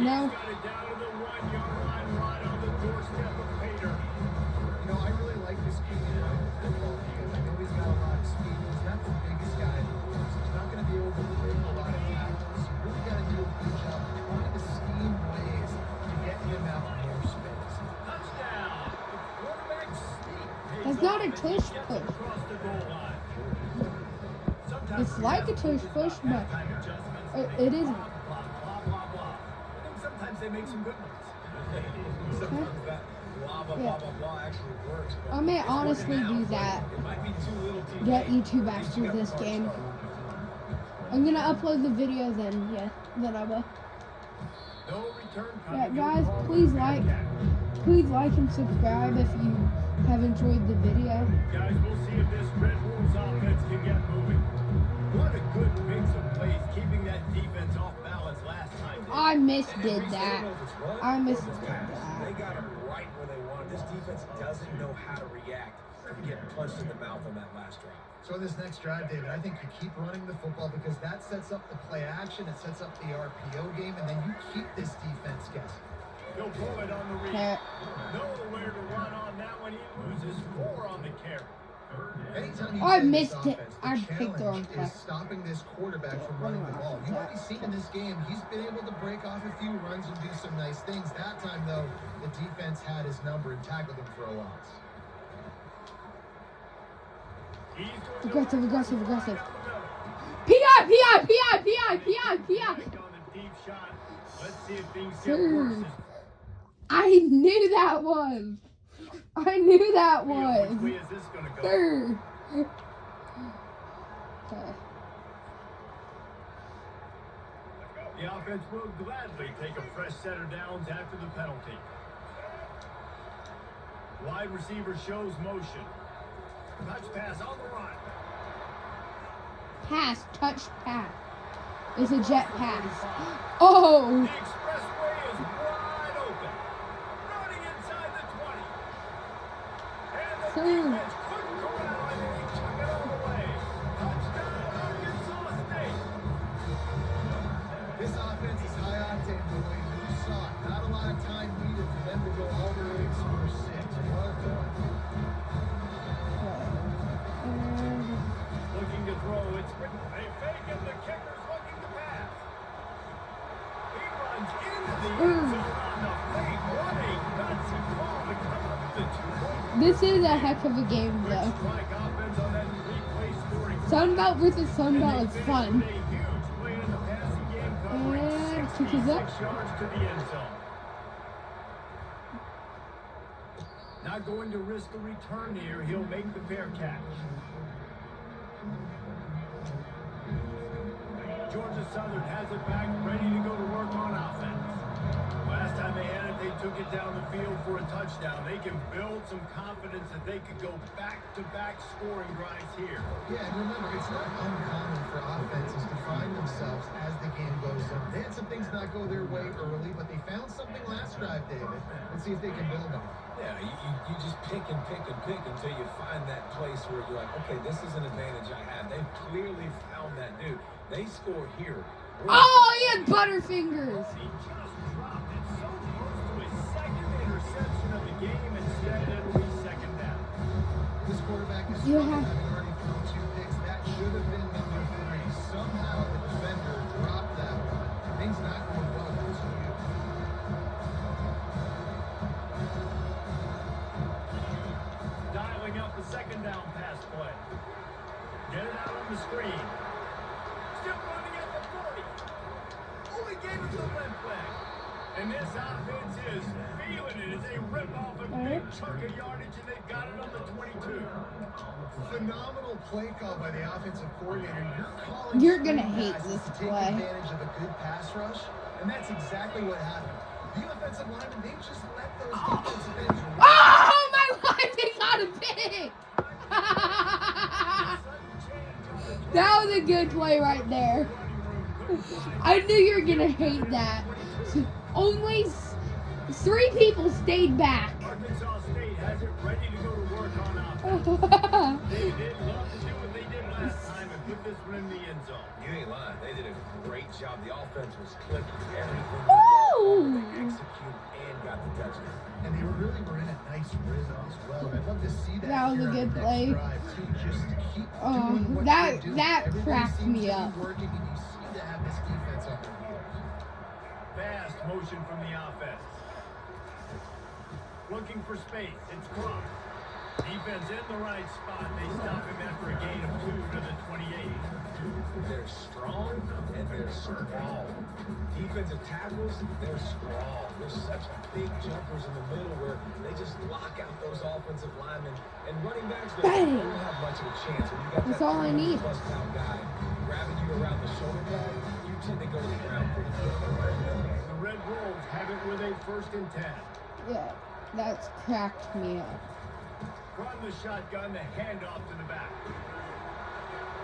No.
He's got it down to the 1 yard line, right on the doorstep of Pater.
You know, I really like this kid football because I know he's got a lot of speed. He's not the biggest guy in the world, so he's not going to be able to break a lot of tackles. You really got to do a good job of trying to scheme ways to get him out more space.
Touchdown. The quarterback sneak pays
That's not a
off
tush
and he gets
push.
across the goal line. Sometimes
It's
we
like
have
a tush
coaches
push,
about
but
halftime adjustments,
it
they
isn't.
blah, blah, blah, blah. I think sometimes they make some good ones.
Sometimes that blah, blah,
Yeah.
blah, blah, blah actually works. But
I may
it's
honestly
working
do
out,
that.
but it might be too little too
Get
late.
YouTube
At least
after
you got the
this
hard
game.
start.
I'm gonna upload the video then. Yeah, then I will.
No return
Yeah,
coming.
guys, please like and subscribe if you have enjoyed the video.
Guys, we'll see if this Red Wolves offense can get moving. What a good mix of plays, keeping that defense off balance last time.
I
And
misdid
Reese, they
that.
don't know if it's run
I
or if
misdid
it's pass.
that.
They got them right where they wanted. This defense doesn't know how to react to getting punched in the mouth on that last drive.
So in this next drive, David, I think you keep running the football because that sets up the play action, it sets up the RPO game, and then you keep this defense guessing.
He'll pull it on the read.
Okay.
Nowhere to run on that one. He loses 4 on the carry.
Anytime you
I
play this
missed it.
offense, the
I picked the wrong
challenge
play.
is stopping this quarterback from running the ball. You've already seen in this game, he's been able to break off a few runs and do some nice things. That time, though, the defense had his number and tackled him for a loss.
He's going to
Aggressive,
run
aggressive,
right
aggressive.
down the middle.
PI.
Take on the deep shot. Let's see if things get
Sir.
worse.
I knew that was. I knew that
Which
was.
way is this going to go?
Sir. Okay.
The offense will gladly take a fresh set of downs after the penalty. Wide receiver shows motion. Touch pass on the run.
Pass, touch, pass. It's a jet pass. Oh!
The expressway is wide open. Running inside the 20. And the defense couldn't go out and he took it all the way. Touchdown, Arkansas State.
This offense is high octane, boy. You saw it. Not a lot of time needed for them to go all the way to score 6. Well done.
Looking to throw. It's a fake and the kicker's looking to pass. He runs into the end zone on the fake. What a gutsy call to come up with the 2-point.
This is a heck of a game,
Quick
though.
strike offense on that three-play scoring.
Sunbelt versus Sunbelt is fun.
A huge play in the passing game covering
And kick is up.
66 yards to the end zone. Not going to risk a return here. He'll make the fair catch. Georgia Southern has it back, ready to go to work on offense. Last time they had it, they took it down the field for a touchdown. They can build some confidence that they could go back-to-back scoring drives here.
Yeah, and remember, it's not uncommon for offenses to find themselves as the game goes on. They had some things not go their way early, but they found something last drive, David. Let's see if they can build on it.
Yeah, you just pick and pick and pick until you find that place where you're like, okay, this is an advantage I have. They've clearly found that dude. They score here.
Oh, he had butterfingers.
He just dropped it so close to his second interception of the game. Instead, it'll be second down.
This quarterback is
You
having
have-
already thrown 2 picks. That should have been number 3. Somehow the defender dropped that one. Things not going well for this unit.
Dialing up the second down pass play. Get it out on the screen. Still running at the 40. Only gave it to the left leg. And this offense is feeling it. It's a rip-off, a big chunk of yardage, and they've got it on the 22.
Phenomenal play call by the offensive coordinator. You're calling
You're gonna
screen
hate
passes
this
to take
play.
advantage of a good pass rush, and that's exactly what happened. The offensive linemen, they just let those defensive ends run.
Oh, my life, they got a pick. That was a good play right there. I knew you were gonna hate that. Only 3 people stayed back.
Arkansas State has it ready to go to work on offense. They did love to do what they did last time and put this one in the end zone.
You ain't lying. They did a great job. The offense was clicking. Everything
Woo!
was well. They executed and got the touchdown.
And they really were in a nice rhythm as well. I'd love to see that.
That was a
here on
good
the next
play.
drive, too. Just keep
Oh,
doing what
that-
you're doing.
that
Everybody
cracked
seems
me
to be
up.
working, and you seem to have this defense on their heels.
Fast motion from the offense. Looking for space. It's Cross. Defense in the right spot. They stop him after a gain of 2 to the 28.
They're strong and they're strong. Defensive tackles, they're strong. There's such big jumpers in the middle where they just lock out those offensive linemen. And running backs, they
Bang!
don't have much of a chance. When you got
That's
that
all I need.
300+ pound guy grabbing you around the shoulder pad, you tend to go to the ground pretty quick.
The Red Wolves have it with a 1st and 10.
Yeah, that's cracked me up.
From the shotgun, the handoff to the back.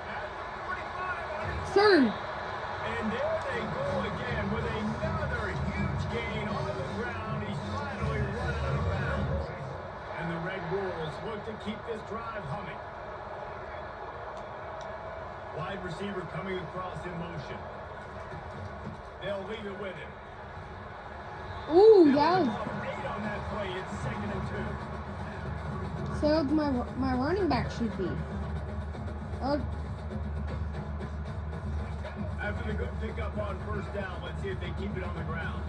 At the 45 on it.
Third.
And there they go again with another huge gain on the ground. He's finally run out of bounds. And the Red Wolves look to keep this drive humming. Wide receiver coming across in motion. They'll leave it with him.
Ooh,
They'll
that was
go 8 on that play. It's 2nd and 2.
so my running back should be. Oh,
After the good pickup on 1st down, let's see if they keep it on the ground.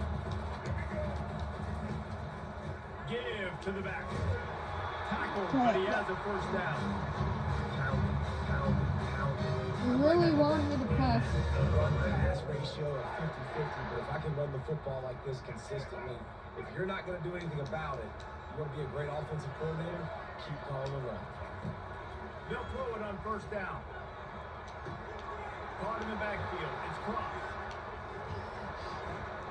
Give to the back. Tackle, but he has a 1st down.
you really want me to pass.
Run-pass ratio of 50-50, but if I can run the football like this consistently, if you're not going to do anything about it, you're going to be a great offensive coordinator, keep calling the run.
They'll throw it on 1st down. Caught in the backfield. It's Cross.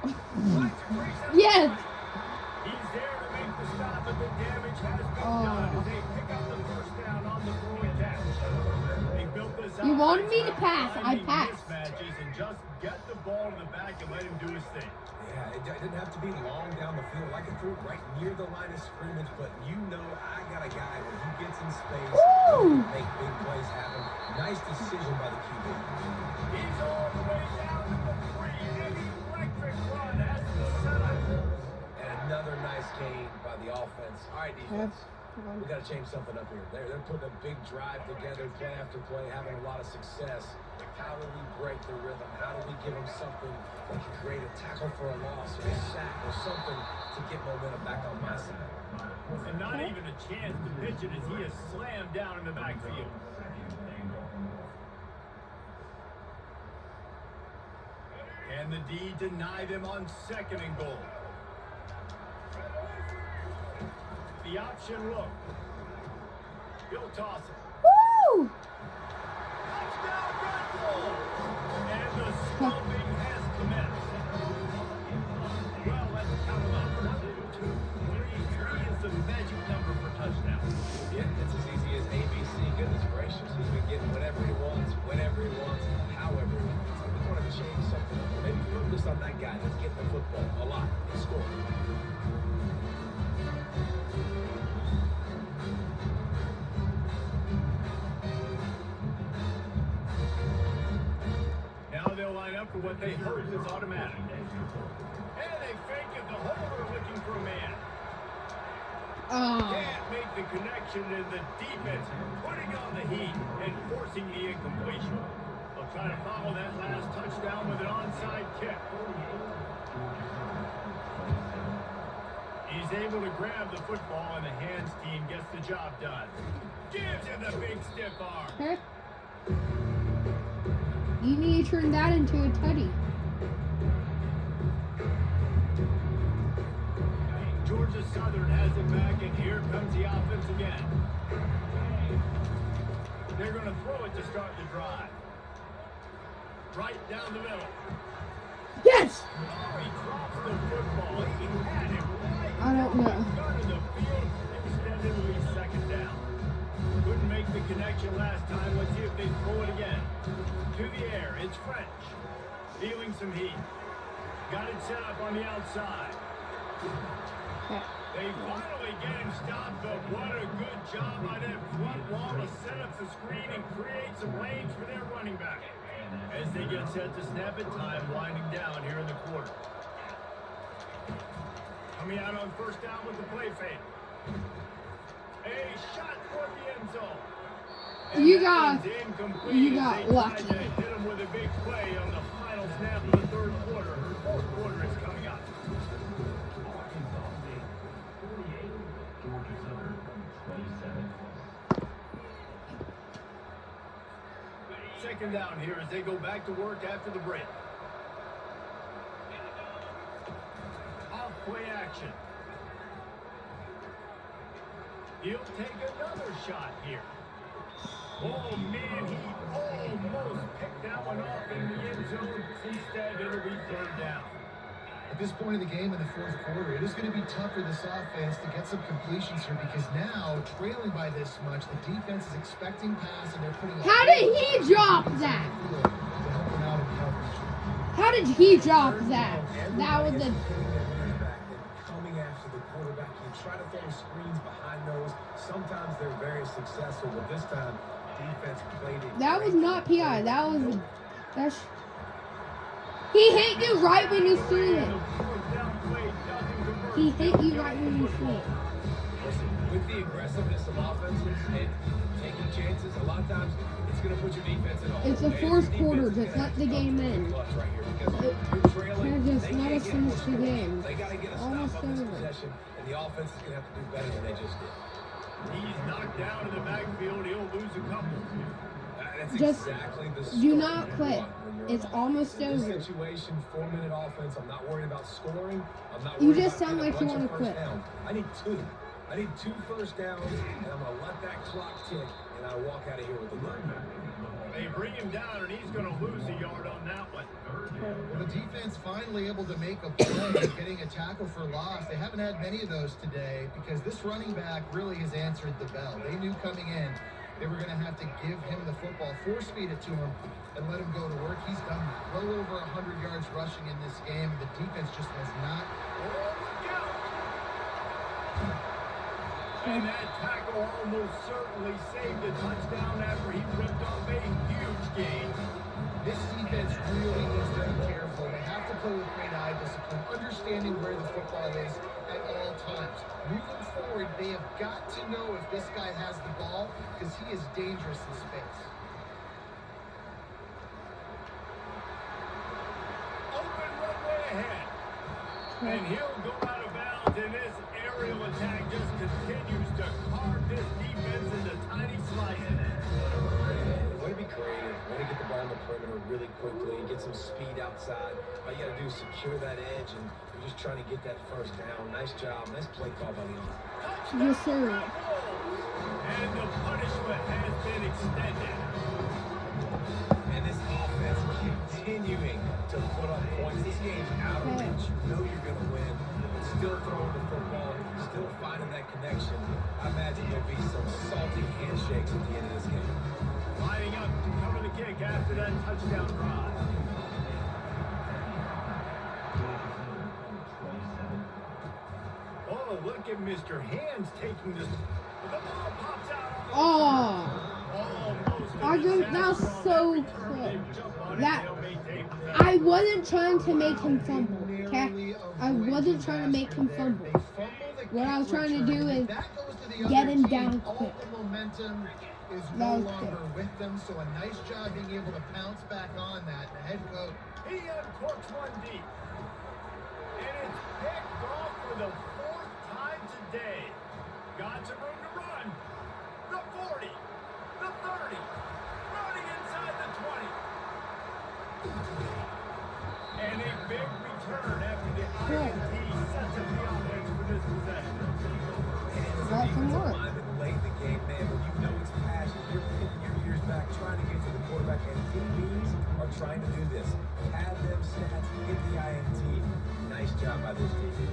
Yes.
He's there to make the stop, but the damage has been done as they pick up the first down on the throw and catch. They built this
You wanted
offense
me to
by
pass. I
finding
passed.
mismatches and just get the ball to the back and let him do his thing.
Yeah, it didn't have to be long down the field. I can throw it right near the line of scrimmage, but you know I got a guy when he gets in space, he
Woo!
can make big plays happen. Nice decision by the QB.
He's all the way down to the 3, and the electric run has the setup.
And another nice gain by the offense. All right, defense. We got to change something up here. They're putting a big drive together, play after play, having a lot of success. How do we break the rhythm? How do we give them something that can create a tackle for a loss or a sack or something to get momentum back on my side?
And not even a chance to pitch it as he is slammed down in the backfield. And the D denied him on 2nd and goal. The option look. He'll toss it.
Woo!
Touchdown, Red Bulls! And the stomping has commenced. Well, let's count them up. 1, 2, 3. 3 is the magic number for touchdowns.
Yeah, it's as easy as ABC. Goodness gracious. He's been getting whatever he wants, whenever he wants, however he wants. And we want to change something. Maybe focus on that guy that's getting the football a lot and scoring.
Now they'll line up for what they heard was automatic. And they fake it. The holder looking for a man.
Oh.
Can't make the connection, and the defense putting on the heat and forcing the incompletion. They'll try to follow that last touchdown with an onside kick. He's able to grab the football, and the hands team gets the job done. Gives him the big stiff arm.
Okay. You need to turn that into a tutty.
Georgia Southern has it back, and here comes the offense again. They're going to throw it to start the drive. Right down the middle.
Yes!
Oh, he drops the football. He had it right
I don't know.
gun of the field. Extended release 2nd down. Couldn't make the connection last time. Let's see if they throw it again. To the air. It's French. Feeling some heat. Got it set up on the outside.
Okay.
They finally get him stopped, but what a good job by that front wall to set up the screen and create some lanes for their running back. As they get set to snap it, time winding down here in the quarter. Coming out on 1st down with the play fake. A shot toward the end zone. And
You
that
got-
one's incomplete
you
as
got
they tried
lucky.
to hit him with a big play on the final snap of the 3rd quarter. 4th quarter is coming up. Second down here as they go back to work after the break. Off play action. He'll take another shot here. Oh man, he almost picked that one off in the end zone. Instead, it'll be 3rd down.
At this point in the game, in the 4th quarter, it is going to be tough for this offense to get some completions here because now, trailing by this much, the defense is expecting pass and they're putting.
How did he drop that?
To help them out in coverage.
How did he drop that? That was a.
Coming after the quarterback, you try to throw screens behind those. Sometimes they're very successful, but this time, defense played it.
That was
great.
not PI. That was. That's. He hit you right when you see it. He hit you right when you see it.
Listen, with the aggressiveness of offenses and taking chances, a lot of times it's going to put your defense in a hole.
It's the
And
4th
defense
quarter.
is
Just
gonna
let
have
the
to
game
come
end.
clutch right here because
It-
you're trailing.
They're just
They
let
can't
us
get
finish
more
the
scoring.
game.
They got to get a
Almost
stop on this
over.
possession, and the offense is going to have to do better than they just did.
He's knocked down in the backfield. He'll lose a couple.
That's
Just
exactly the
do
start
not
you
quit.
want when you're
It's
up.
almost
In this
over.
situation, 4-minute offense. I'm not worried about scoring. I'm not
You
worried
just
about
sound
getting a
like you
bunch of
wanna
first
quit.
downs. I need 2. I need 2 first downs, and I'm going to let that clock tick, and I walk out of here with a win.
They bring him down, and he's going to lose a yard on that one.
Well, the defense finally able to make a play, getting a tackle for loss. They haven't had many of those today because this running back really has answered the bell. They knew coming in they were going to have to give him the football, force feed it to him, and let him go to work. He's done well over 100 yards rushing in this game. The defense just has not.
And that tackle almost certainly saved a touchdown after he ripped off a huge gain.
This defense really needs to be careful. They have to play with great eye discipline, understanding where the football is at all times. Moving forward, they have got to know if this guy has the ball because he is dangerous in space.
Open runway ahead. And he'll go out of bounds, and this aerial attack just continues to carve this defense into tiny slices.
Way to be creative. Way to get the ball on the perimeter really quickly and get some speed outside. All you got to do is secure that edge, and you're just trying to get that first down. Nice job. Nice play call by Leon.
Yes, sir.
And the punishment has been extended.
And this offense continuing to put up points. This game's out of reach. You know you're going to win. But still throwing the football, still finding that connection. I imagine there'll be some salty handshakes at the end of this game.
Lining up to cover the kick after that touchdown drive. Oh, look at Mr. Hands taking this. The ball pops out.
Oh, that was so close. That I wasn't trying to make him fumble. Okay, I wasn't trying to make him fumble. What I was trying to do is get him down quick.
All the momentum is no longer with them, so a nice job being able to pounce back on that. The head coach.
He uncorks one deep. And it's picked off for the fourth time today. Got some room to run. The 40. The 30. Running inside the 20. And a big return after the INT sets up the offense for this possession.
Got some work.
Late in the game, man, when you know it's passion, you're putting your ears back, trying to get to the quarterback, and DBs are trying to do this. Have them stats, get the INT. Nice job by this team.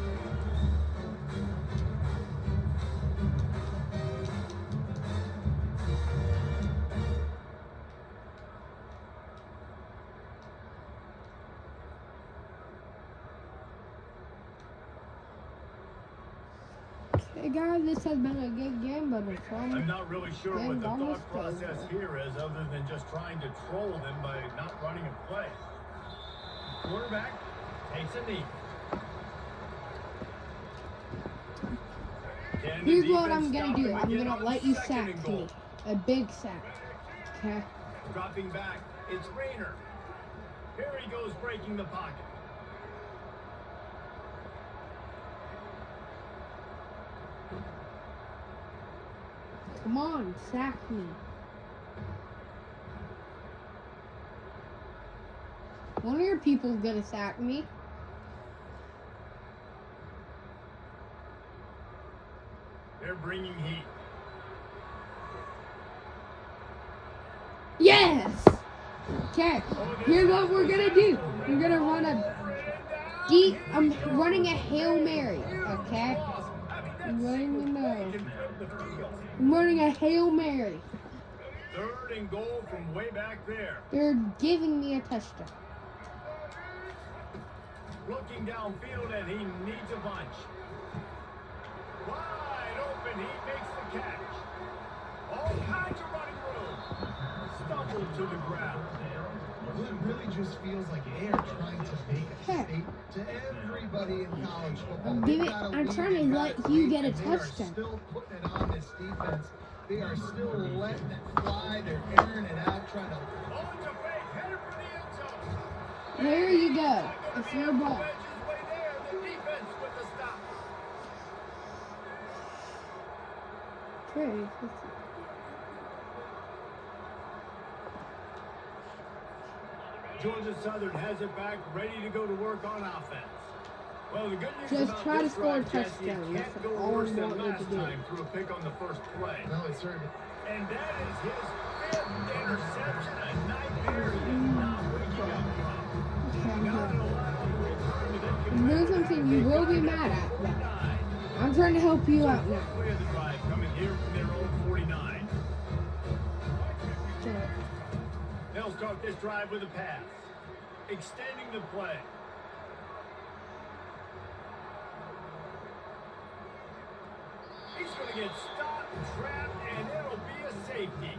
Hey guys, this has been a good game, but it's
I'm
fun.
not really sure
Yeah,
what the
almost
thought process here is other than just trying to troll them by not running a play. Quarterback takes a knee. Can the
Here's what
defense
I'm gonna
stop
do.
him
I'm
again
gonna
on
let you
second
sack
and
to me.
goal?
A big sack. Okay?
Dropping back, it's Rayner. Here he goes breaking the pocket.
Come on, sack me. One of your people's gonna sack me.
They're bringing heat.
Yes! Okay, here's what we're gonna do. We're gonna run a deep, I'm running a Hail Mary, okay? I'm running a Hail Mary.
Third and goal from way back there.
They're giving me a touchdown.
Looking downfield and he needs a bunch. Wide open, he makes the catch. All kinds of running room. Stumbled to the ground.
Well, it really just feels like they are trying to make a statement to everybody in college football.
I'm trying to let you get a
They are
touchdown.
still putting it on this defense. They are still letting it fly. They're airing it out, trying to.
Oh, it's a fake. Headed for the end zone.
There you go. It's your ball.
Edge is way there. The defense with the stop.
Okay.
Georgia Southern has it back, ready to go to work on offense. Well, the good news
Just
about
try to
this
score a
drive, Jesse,
touchdown.
it
That's
can't go
all
worse
we
than
want you to
last
do.
time through a pick on the first play.
No, it's certainly.
And that is his fifth interception, a nightmare he is not waking up from.
Okay, I'm
Got
good.
a
you will be mad at. But I'm trying to help you out now.
Play of the drive coming here from their own 49.
So,
They'll start this drive with a pass, extending the play. He's going to get stopped, trapped, and it'll be a safety.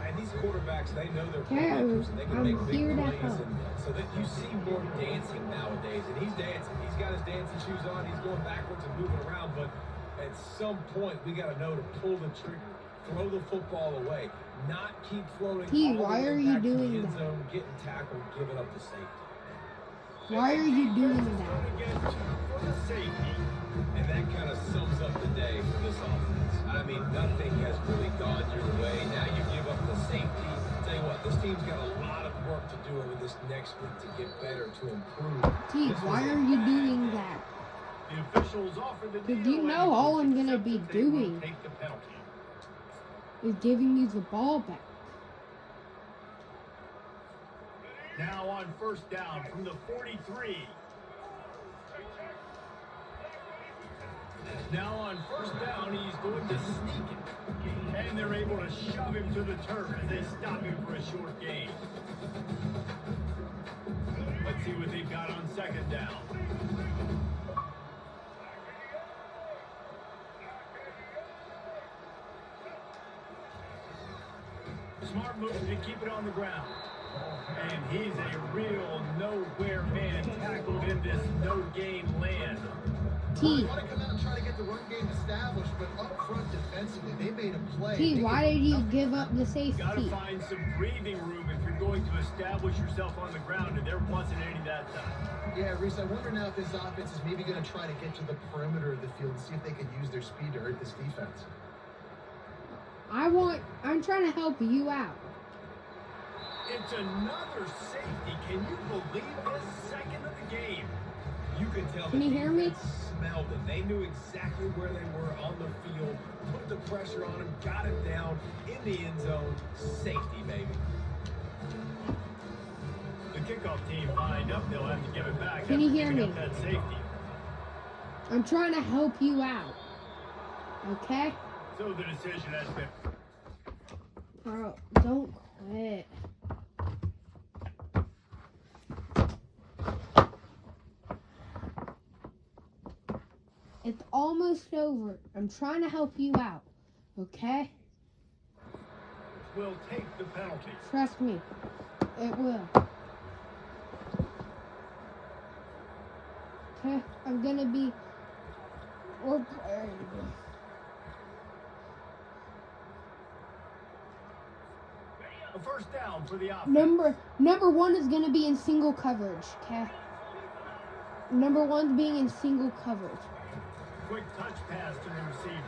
And these quarterbacks, they know they're
Yeah,
playmakers and they can
I'm
make big
here to
plays.
help.
And so that you see more dancing nowadays. And he's dancing. He's got his dancing shoes on. He's going backwards and moving around. But at some point, we got to know to pull the trigger, throw the football away, not keep floating.
T,
all the
why
way
are you
back to the
doing
end
that?
zone, getting tackled, giving up the safety.
why are you doing
Going
that?
to get two for the safety.
And that kind of sums up the day for this offense. I mean, nothing has really gone your way. Now you give up the safety. Tell you what, this team's got a lot of work to do over this next week to get better, to improve.
T,
This
why
was a
are you
bad
doing
day.
that?
The officials offer the
Did
deal
you
and
know all I'm gonna
accept
be
that they will
doing?
take the penalty.
Is giving you the ball back.
Now on first down from the 43. Now on first down, he's going to sneak it. And they're able to shove him to the turf as they stop him for a short gain. Let's see what they've got on second down. Smart move to keep it on the ground. And he's a real nowhere man tackled in this no-gain land.
T,
Want to come out and try to get the run game established, but up front defensively, they made a play.
T, why did you give up the
Got to
safety?
find some breathing room if you're going to establish yourself on the ground, and there wasn't any that time.
Yeah, Reese, I wonder now if this offense is maybe going to try to get to the perimeter of the field and see if they can use their speed to hurt this defense.
I'm trying to help you out.
It's another safety. Can you believe this? Second of the game.
You could tell
Can
the
you hear me?
defense smelled it. They knew exactly where they were on the field, put the pressure on him, got him down in the end zone. Safety, baby.
The kickoff team lined up. They'll have to give it back.
Can you
after
hear
giving
me?
up that safety.
I'm trying to help you out. Okay?
So the decision has been.
Bro, don't quit. It's almost over. I'm trying to help you out. Okay?
Will take the penalty.
Trust me. It will. Okay? I'm gonna be. Or.
A first down for the offense.
Number one is gonna be in single coverage. Okay? Number one's being in single coverage.
Quick touch pass to the receiver.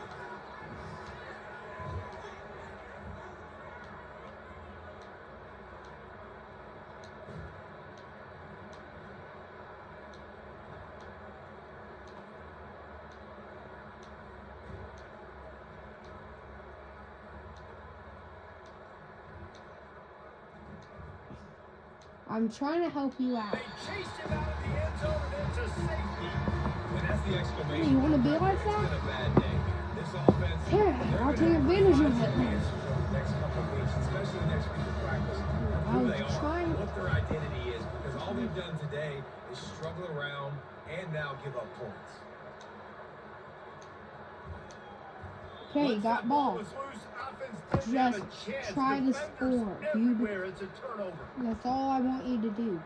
I'm trying to help you out.
They chased him out of the end zone and into safety.
And that's the exclamation.
Hey, you wanna be like
It's
that?
been a bad day. This offense.
Yeah,
they're
I'll
gonna
take
have to
advantage of
find
it.
some answers over the next couple of weeks, especially the next week of practice, of who
I'm
they are,
trying-
what their identity is, because all they've done today is struggle around and now give up points.
Okay, you
Once
got
that
ball.
was loose, offense didn't have a
Just
chance.
try to
Defenders
score.
Everywhere, it's a turnover.
That's all I want you to do.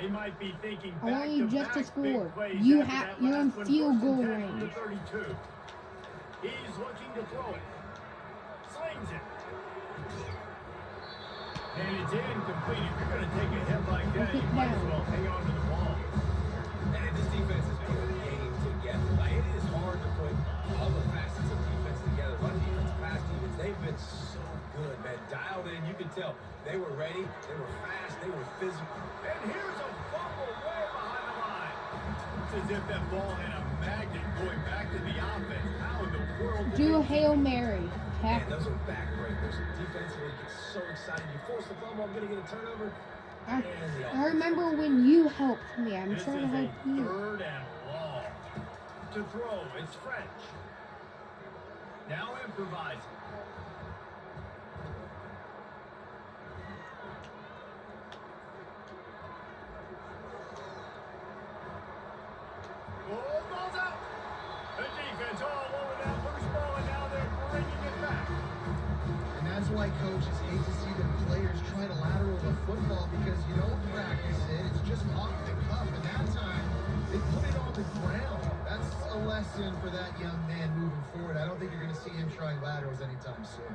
They might be thinking
I want you just to
back-to-back big
score.
plays
You
after
have-
that
you're in
last one.
field
First
goal
and 10 from the
range.
32. He's looking to throw it. Slings it. And it's incomplete. If you're going to take a hit like that, you might as well hang on to the ball.
And this defense is putting the game together. Like, it is hard to put all the facets of defense together. Run defense, pass defense, they've been so good, man. Dialed in, you can tell. They were ready, they were fast, they were physical.
And here's a fumble way behind the line. It's as if that ball had a magnet going back to the offense. How in the world did
Do a
they-
Hail Mary. Okay?
Man, those are backbreakers. Defensively, get so excited. You force the fumble, I'm going to get a turnover.
I remember when you helped me. I'm
This
trying to
is
help
a
you.
3rd and long. To throw, it's French. Now improvising. Oh, ball's out. The defense all over that loose ball, and now they're bringing it back.
And that's why coaches hate to see their players try to lateral the football because you don't practice it. It's just off the cuff. And that time, they put it on the ground. That's a lesson for that young man moving forward. I don't think you're going to see him trying laterals anytime soon.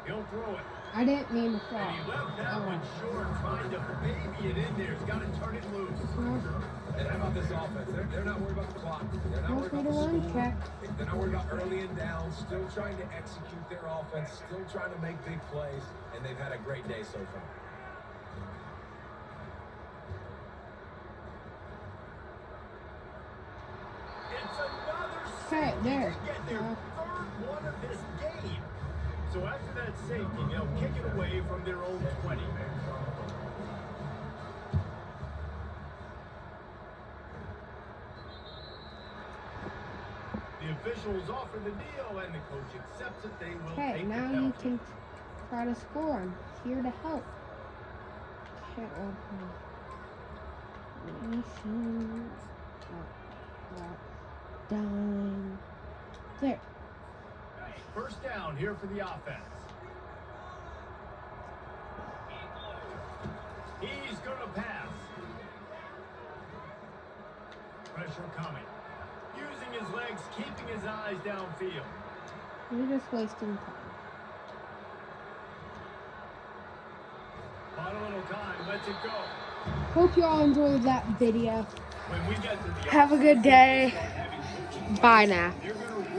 He'll throw it.
I didn't mean to fall.
And he left that one short, trying to baby it in there. He's got to turn it loose.
And how about this offense? They're not worried about the clock. They're not worried about the
Run
score.
check.
They're not worried about early and down. Still trying to execute their offense. Still trying to make big plays. And they've had a great day so far.
It's another
Okay,
safety.
there.
They get their 3rd one of this game. So after that safety, they'll kick it away from their own 20. The officials offer the deal, and the coach accepts it. They will
Okay,
take
now
the
you
penalty.
can try to score. I'm here to help. Okay, Nations. Dime. There.
1st down here for the offense. He's going to pass. Pressure coming. Using his legs, keeping his eyes downfield.
You're just wasting time.
Bought a little time, lets it go.
Hope you all enjoyed that video.
When we get to the
Have a good day. Bye now.
they're going to